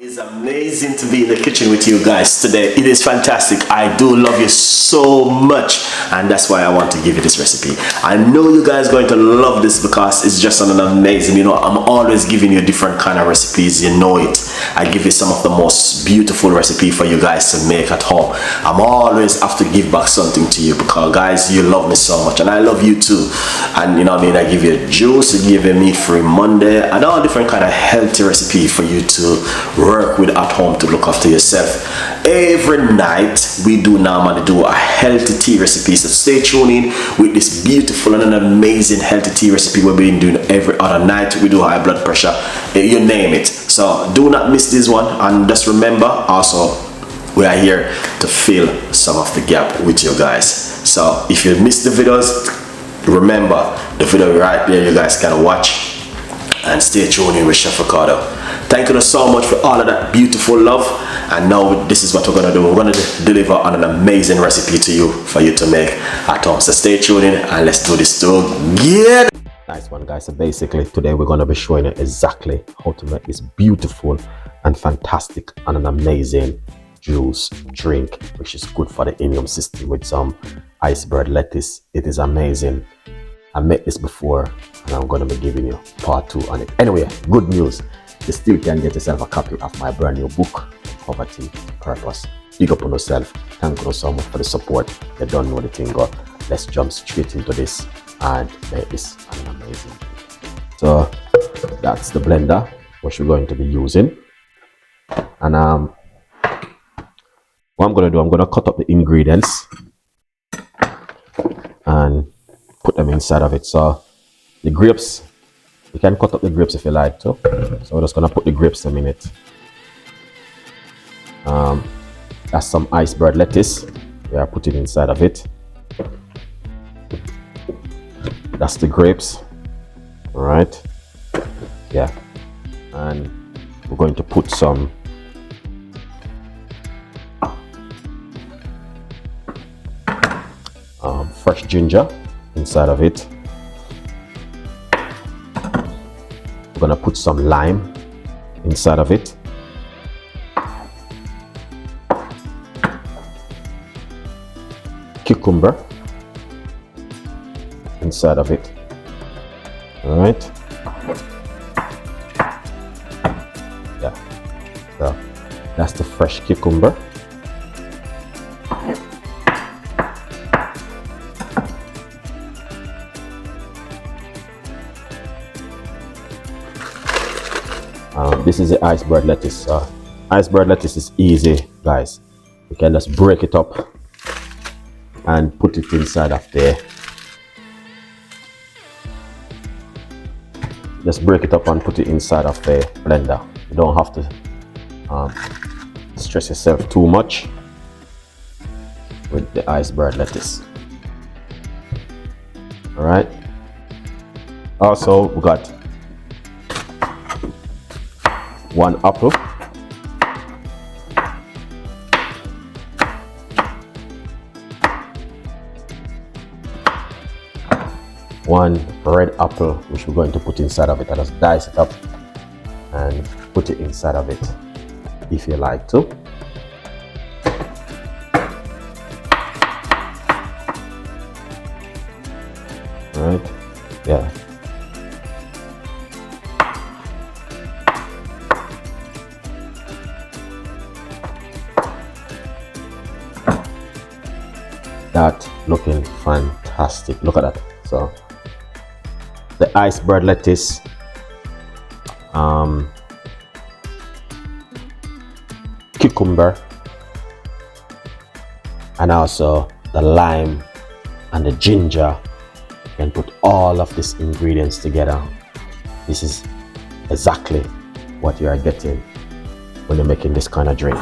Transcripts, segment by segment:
It's amazing to be in the kitchen with you guys today. It is fantastic. I do love you so much, and that's why I want to give you this recipe. I know you guys are going to love this because it's just an amazing, I'm always giving you different kind of recipes, you know it. I give you some of the most beautiful recipe for you guys to make at home. I'm always have to give back something to you because guys, you love me so much and I love you too. And I give you juice, I give you meat-free Monday and all different kind of healthy recipe for you to work with at home to look after yourself. Every night we do normally do a healthy tea recipe, so stay tuned in with this beautiful and an amazing healthy tea recipe we've been doing every other night. We do high blood pressure, you name it. So do not miss this one, and just remember also we are here to fill some of the gap with you guys. So if you missed the videos, remember the video right there, you guys can watch and stay tuned in with Chef Ricardo. Thank you so much for all of that beautiful love, and now this is what we're gonna do. We're gonna deliver on an amazing recipe to you for you to make at home. So stay tuned in and let's do this together. Nice one, guys. So basically today we're gonna be showing you exactly how to make this beautiful and fantastic and an amazing juice drink, which is good for the immune system, with some iceberg lettuce. It is amazing. I made this before and I'm going to be giving you part 2 on it. Anyway, good news, you still can get yourself a copy of my brand new book, Poverty Purpose. Big up on yourself. Thank you so much for the support. You don't know the thing, go. Let's jump straight into this and make this an amazing drink. So that's the blender which we're going to be using, and what I'm going to do, I'm going to cut up the ingredients and put them inside of it. So the grapes, you can cut up the grapes if you like to. So we're just gonna put the grapes in it. That's some iceberg lettuce. We are putting inside of it. That's the grapes. All right. Yeah. And we're going to put some fresh ginger inside of it. We're gonna put some lime inside of it. Cucumber inside of it. All right. Yeah. So that's the fresh cucumber. This is the iceberg lettuce. Iceberg lettuce is easy, guys. You can just break it up and put it inside of there. Just break it up and put it inside of the blender. You don't have to stress yourself too much with the iceberg lettuce. All right. Also, we got 1 apple, 1 red apple, which we're going to put inside of it. I just dice it up and put it inside of it if you like to. All right. Yeah. That looking fantastic. Look at that. So the iceberg lettuce, cucumber, and also the lime and the ginger. You can put all of these ingredients together. This is exactly what you are getting when you're making this kind of drink.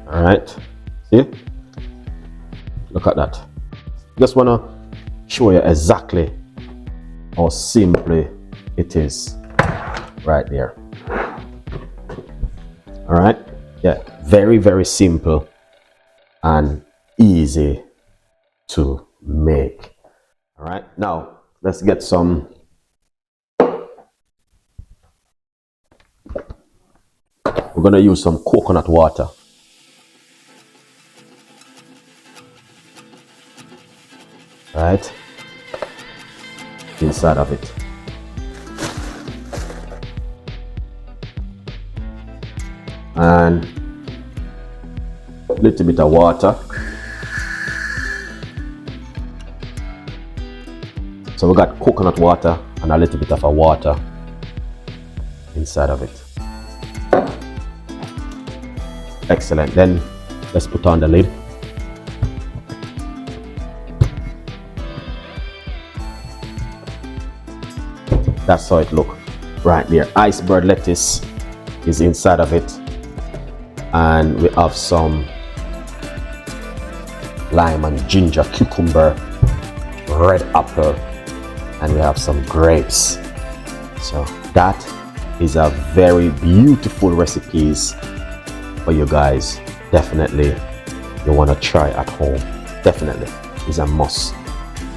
All right, see, look at that. Just want to show you exactly how simply it is right there. All right, yeah, very, very simple and easy to make. All right, now let's get some. We're gonna use some coconut water. Right inside of it. And a little bit of water. So we got coconut water and a little bit of a water inside of it. Excellent. Then let's put on the lid. That's how it looks right there. Iceberg lettuce is inside of it, and we have some lime and ginger, cucumber, red apple, and we have some grapes. So that is a very beautiful recipes for you guys. Definitely you want to try at home. Definitely is a must.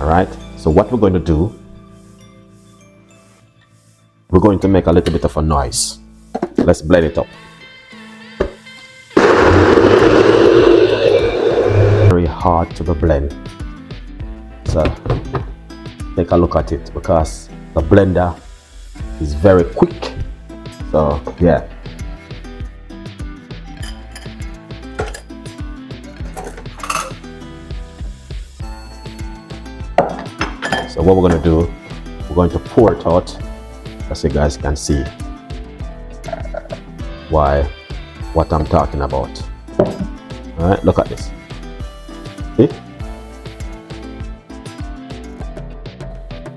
All right, so what we're going to do, we're going to make a little bit of a noise. Let's blend it up. Very hard to be blend. So take a look at it because the blender is very quick. So yeah. So what we're going to do, we're going to pour it out, as you guys can see what I'm talking about. All right, look at this. See?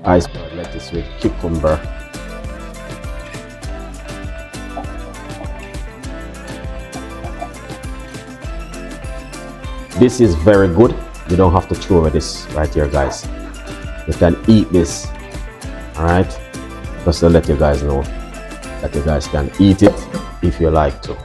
Iceberg lettuce with cucumber. This is very good. You don't have to throw away this right here, guys. You can eat this. All right, just to let you guys know that you guys can eat it if you like to.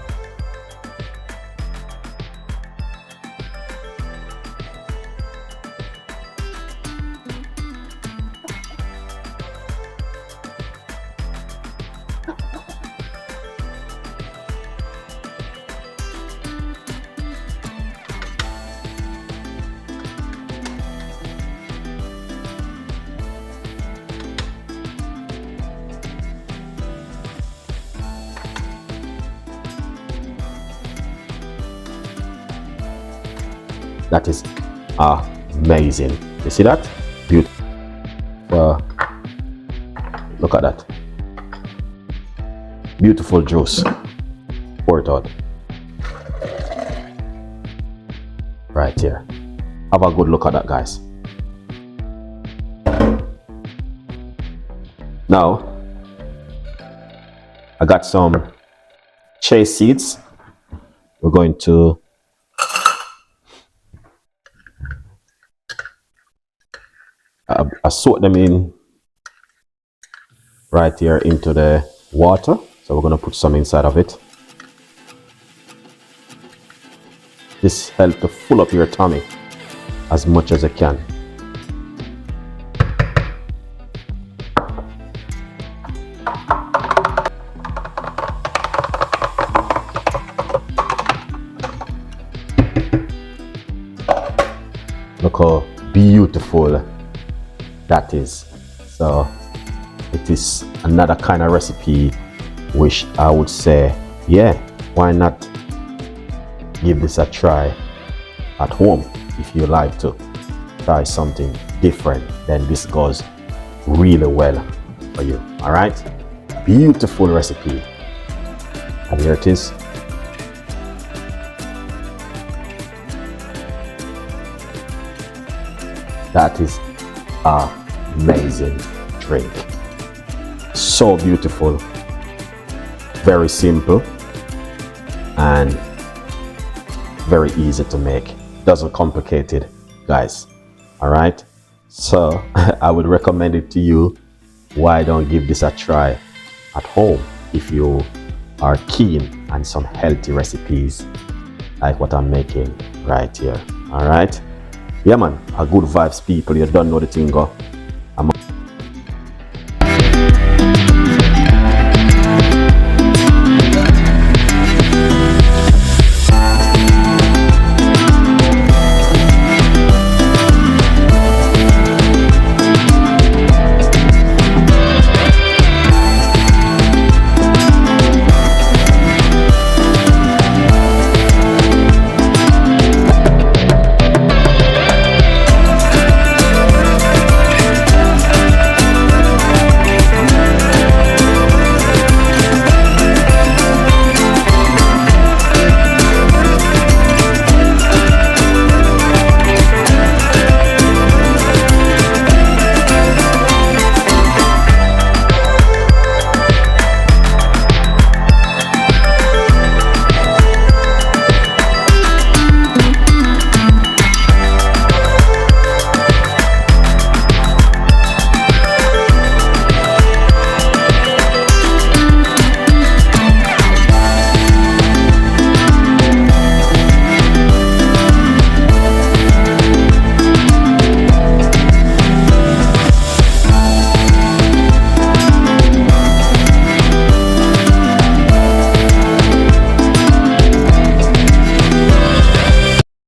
That is amazing. You see that? Beautiful. Look at that. Beautiful juice. Pour it out. Right here. Have a good look at that, guys. Now, I got some chia seeds. We're going to I soak them in right here into the water. So we're going to put some inside of it. This helps to fill up your tummy as much as you can. Look how beautiful that is. So it is another kind of recipe which I would say, yeah, why not give this a try at home if you like to try something different. Then this goes really well for you. All right, beautiful recipe, and here it is. That is amazing drink. So beautiful, very simple, and very easy to make. Doesn't complicate it, guys. All right, so I would recommend it to you. Why don't give this a try at home if you are keen on some healthy recipes like what I'm making right here. All right, yeah man, a good vibes people, you don't know the thing go.